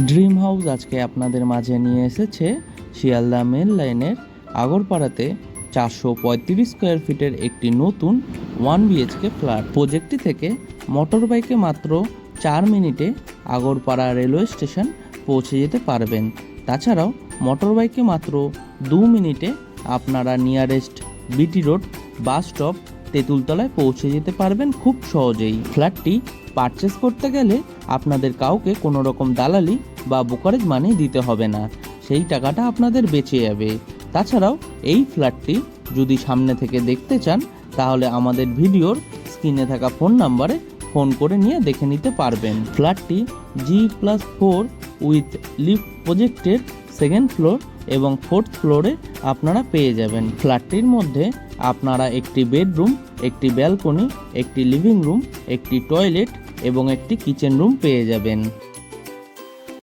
Dream house আজকে আপনাদের মাঝে নিয়ে এসেছে শিয়ালদা মেন লাইনের আগরপাড়াতে 435 স্কোয়ার ফিটের একটি নতুন 1 BHK ফ্ল্যাট। প্রজেক্টটি থেকে মোটর বাইকে মাত্র 4 মিনিটে আগরপাড়া রেলওয়ে স্টেশন পৌঁছে যেতে পারবেন। তাছাড়াও মোটর বাইকে মাত্র 2 মিনিটে আপনারা nearest BT road bus stop তেঁতুলতলায় পৌঁছে যেতে পারবেন খুব সহজেই। ফ্ল্যাটটি পারচেস করতে গেলে আপনাদের কাউকে কোনো রকম দালালি বা ব্রোকারেজ মানি দিতে হবে না, সেই টাকাটা আপনাদের বেঁচে যাবে। তাছাড়াও এই ফ্ল্যাটটি যদি সামনে থেকে দেখতে চান তাহলে আমাদের ভিডিওর স্ক্রিনে থাকা ফোন নাম্বারে ফোন করে নিয়ে দেখে নিতে পারবেন। ফ্ল্যাটটি G+4 উইথ লিফট প্রজেক্টের 2nd ফ্লোর এবং 4th ফ্লোরে আপনারা পেয়ে যাবেন। ফ্ল্যাটটির মধ্যে আপনারা একটি বেডরুম, একটি ব্যালকনি, একটি লিভিং রুম, একটি টয়লেট এবং একটি কিচেন রুম পেয়ে যাবেন।